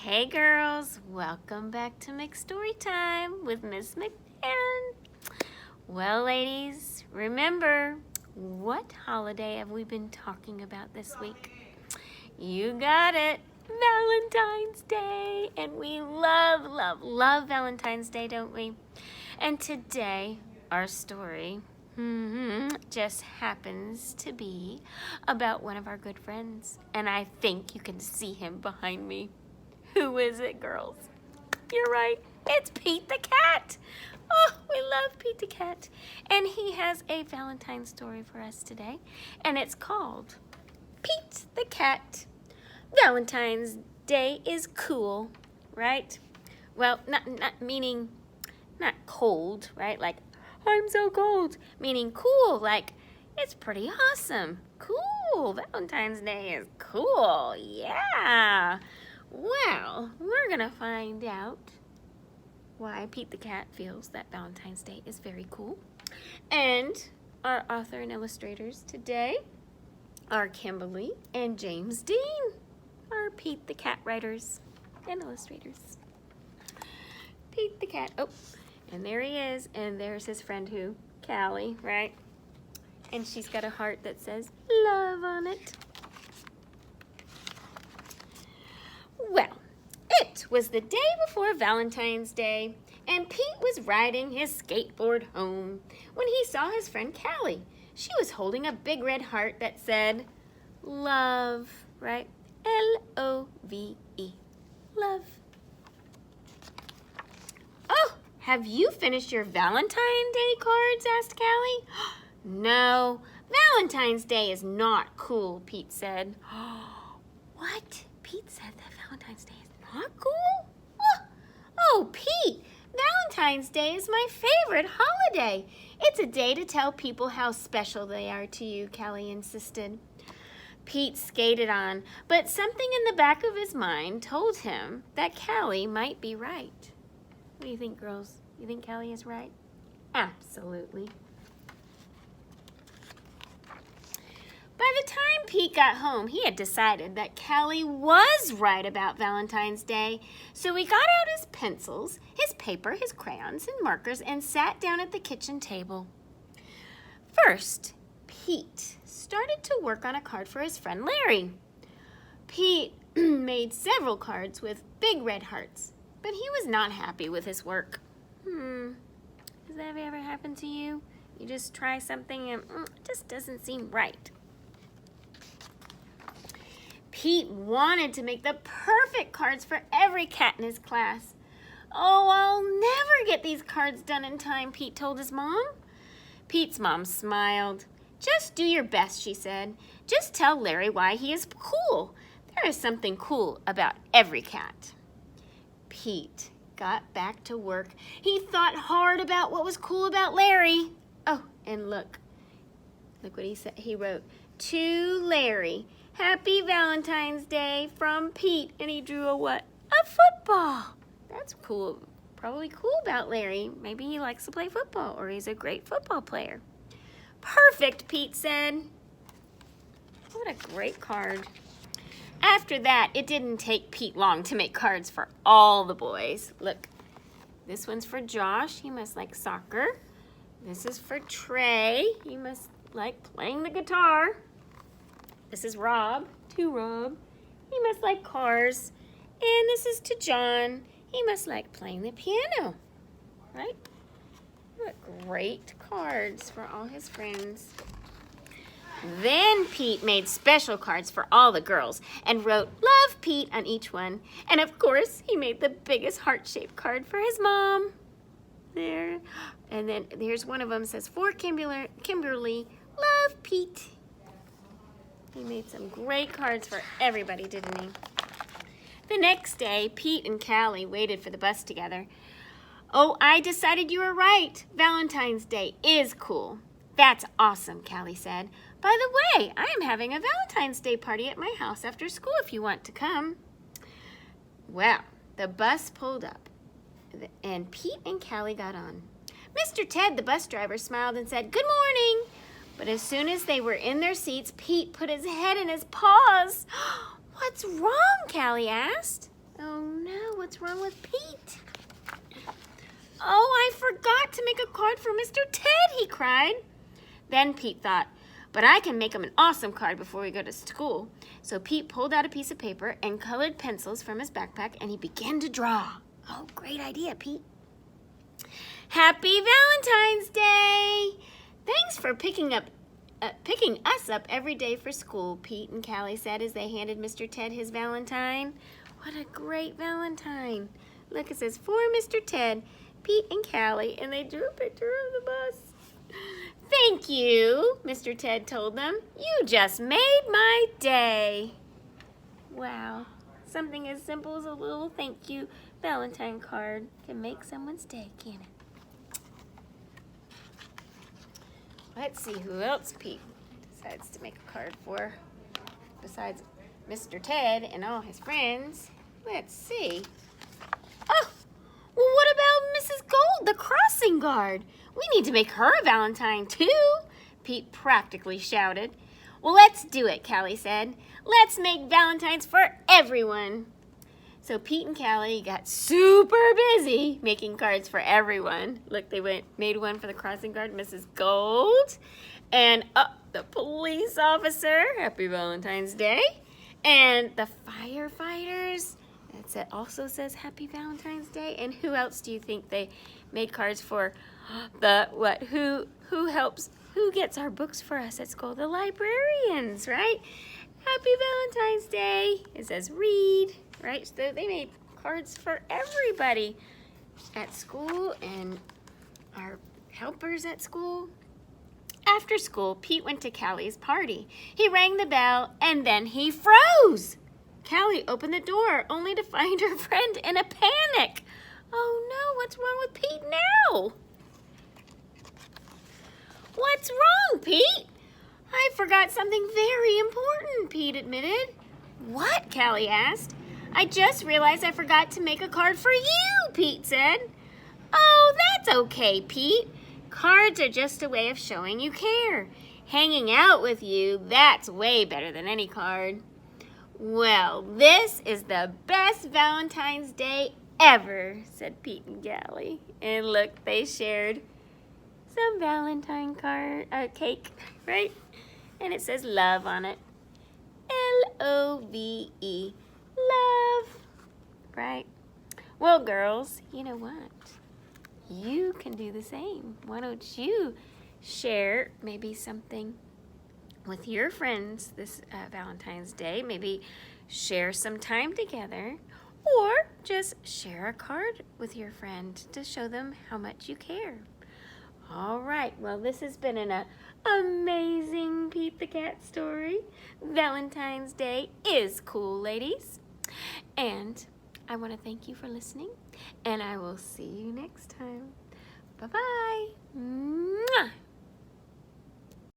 Hey girls, welcome back to Mixed Story Time with Miss McMahon. Well ladies, remember, what holiday have we been talking about this week? You got it, Valentine's Day. And we love Valentine's Day, don't we? And today, our story just happens to be about one of our good friends. And I think you can see him behind me. Who is it, girls? You're right. It's Pete the Cat. Oh, we love Pete the Cat. And he has a Valentine story for us today. And it's called Pete the Cat. Valentine's Day is cool, right? Well, not meaning not cold, right? Like, I'm so cold. Meaning cool, like, it's pretty awesome. Cool. Valentine's Day is cool. Yeah. Well, we're going to find out why Pete the Cat feels that Valentine's Day is very cool. And our author and illustrators today are Kimberly and James Dean, our Pete the Cat writers and illustrators. Pete the Cat. Oh, and there he is. And there's his friend who? Callie, right? And she's got a heart that says love on it. Well, it was the day before Valentine's Day, and Pete was riding his skateboard home when he saw his friend Callie. She was holding a big red heart that said, love, right? L-O-V-E, love. Oh, have you finished your Valentine's Day cards? Asked Callie. No, Valentine's Day is not cool, Pete said. What? Pete said that Valentine's Day is not cool? Oh, Pete, Valentine's Day is my favorite holiday. It's a day to tell people how special they are to you, Callie insisted. Pete skated on, but something in the back of his mind told him that Callie might be right. What do you think, girls? You think Callie is right? Absolutely. By the time Pete got home, he had decided that Callie was right about Valentine's Day. So he got out his pencils, his paper, his crayons, and markers, and sat down at the kitchen table. First, Pete started to work on a card for his friend Larry. Pete made several cards with big red hearts, but he was not happy with his work. Has that ever happened to you? You just try something and it just doesn't seem right. Pete wanted to make the perfect cards for every cat in his class. Oh, I'll never get these cards done in time, Pete told his mom. Pete's mom smiled. Just do your best, she said. Just tell Larry why he is cool. There is something cool about every cat. Pete got back to work. He thought hard about what was cool about Larry. Oh, and look what he said. He wrote, to Larry, Happy Valentine's Day from Pete. And he drew a what? A football. That's cool. Probably cool about Larry. Maybe he likes to play football or he's a great football player. Perfect, Pete said. What a great card. After that, it didn't take Pete long to make cards for all the boys. Look, this one's for Josh. He must like soccer. This is for Trey. He must like playing the guitar. This is Rob, to Rob. He must like cars. And this is to John. He must like playing the piano, right? What great cards for all his friends. Then Pete made special cards for all the girls and wrote Love Pete on each one. And of course, he made the biggest heart-shaped card for his mom. There. And then here's one of them, says, for Kimberly, Love Pete. He made some great cards for everybody, didn't he? The next day, Pete and Callie waited for the bus together. Oh, I decided you were right. Valentine's Day is cool. That's awesome, Callie said. By the way, I am having a Valentine's Day party at my house after school if you want to come. Well, the bus pulled up, and Pete and Callie got on. Mr. Ted, the bus driver, smiled and said, Good morning. But as soon as they were in their seats, Pete put his head in his paws. What's wrong? Callie asked. Oh what's wrong with Pete? Oh, I forgot to make a card for Mr. Ted, he cried. Then Pete thought, but I can make him an awesome card before we go to school. So Pete pulled out a piece of paper and colored pencils from his backpack, and he began to draw. Oh, great idea, Pete. Happy Valentine's Day! Thanks for picking us up every day for school, Pete and Callie said as they handed Mr. Ted his Valentine. What a great Valentine. Look, it says, for Mr. Ted, Pete and Callie, and they drew a picture of the bus. Thank you, Mr. Ted told them. You just made my day. Wow. Something as simple as a little thank you Valentine card can make someone's day, can't it? Let's see who else Pete decides to make a card for besides Mr. Ted and all his friends. Let's see. Oh, well, what about Mrs. Gold, the crossing guard? We need to make her a Valentine, too, Pete practically shouted. Well, let's do it, Callie said. Let's make Valentines for everyone. So Pete and Callie got super busy making cards for everyone. Look, they made one for the crossing guard, Mrs. Gold, and the police officer, Happy Valentine's Day, and the firefighters. It also says Happy Valentine's Day. And who else do you think they made cards for? Who gets our books for us at school? The librarians, right? Happy Valentine's Day. It says read, right? So they made cards for everybody at school and our helpers at school. After school, Pete went to Callie's party. He rang the bell and then he froze. Callie opened the door only to find her friend in a panic. Oh no, what's wrong with Pete now? What's wrong, Pete? I forgot something very important, Pete admitted. What? Callie asked. I just realized I forgot to make a card for you, Pete said. Oh, that's okay, Pete. Cards are just a way of showing you care. Hanging out with you, that's way better than any card. Well, this is the best Valentine's Day ever, said Pete and Callie. And look, they shared some Valentine cake, right? And it says love on it. L-O-V-E, love, right? Well, girls, you know what? You can do the same. Why don't you share maybe something with your friends this Valentine's Day? Maybe share some time together, or just share a card with your friend to show them how much you care. All right, well, this has been an amazing Pete the Cat story. Valentine's Day is cool, ladies. And I want to thank you for listening, and I will see you next time. Bye-bye. Mwah.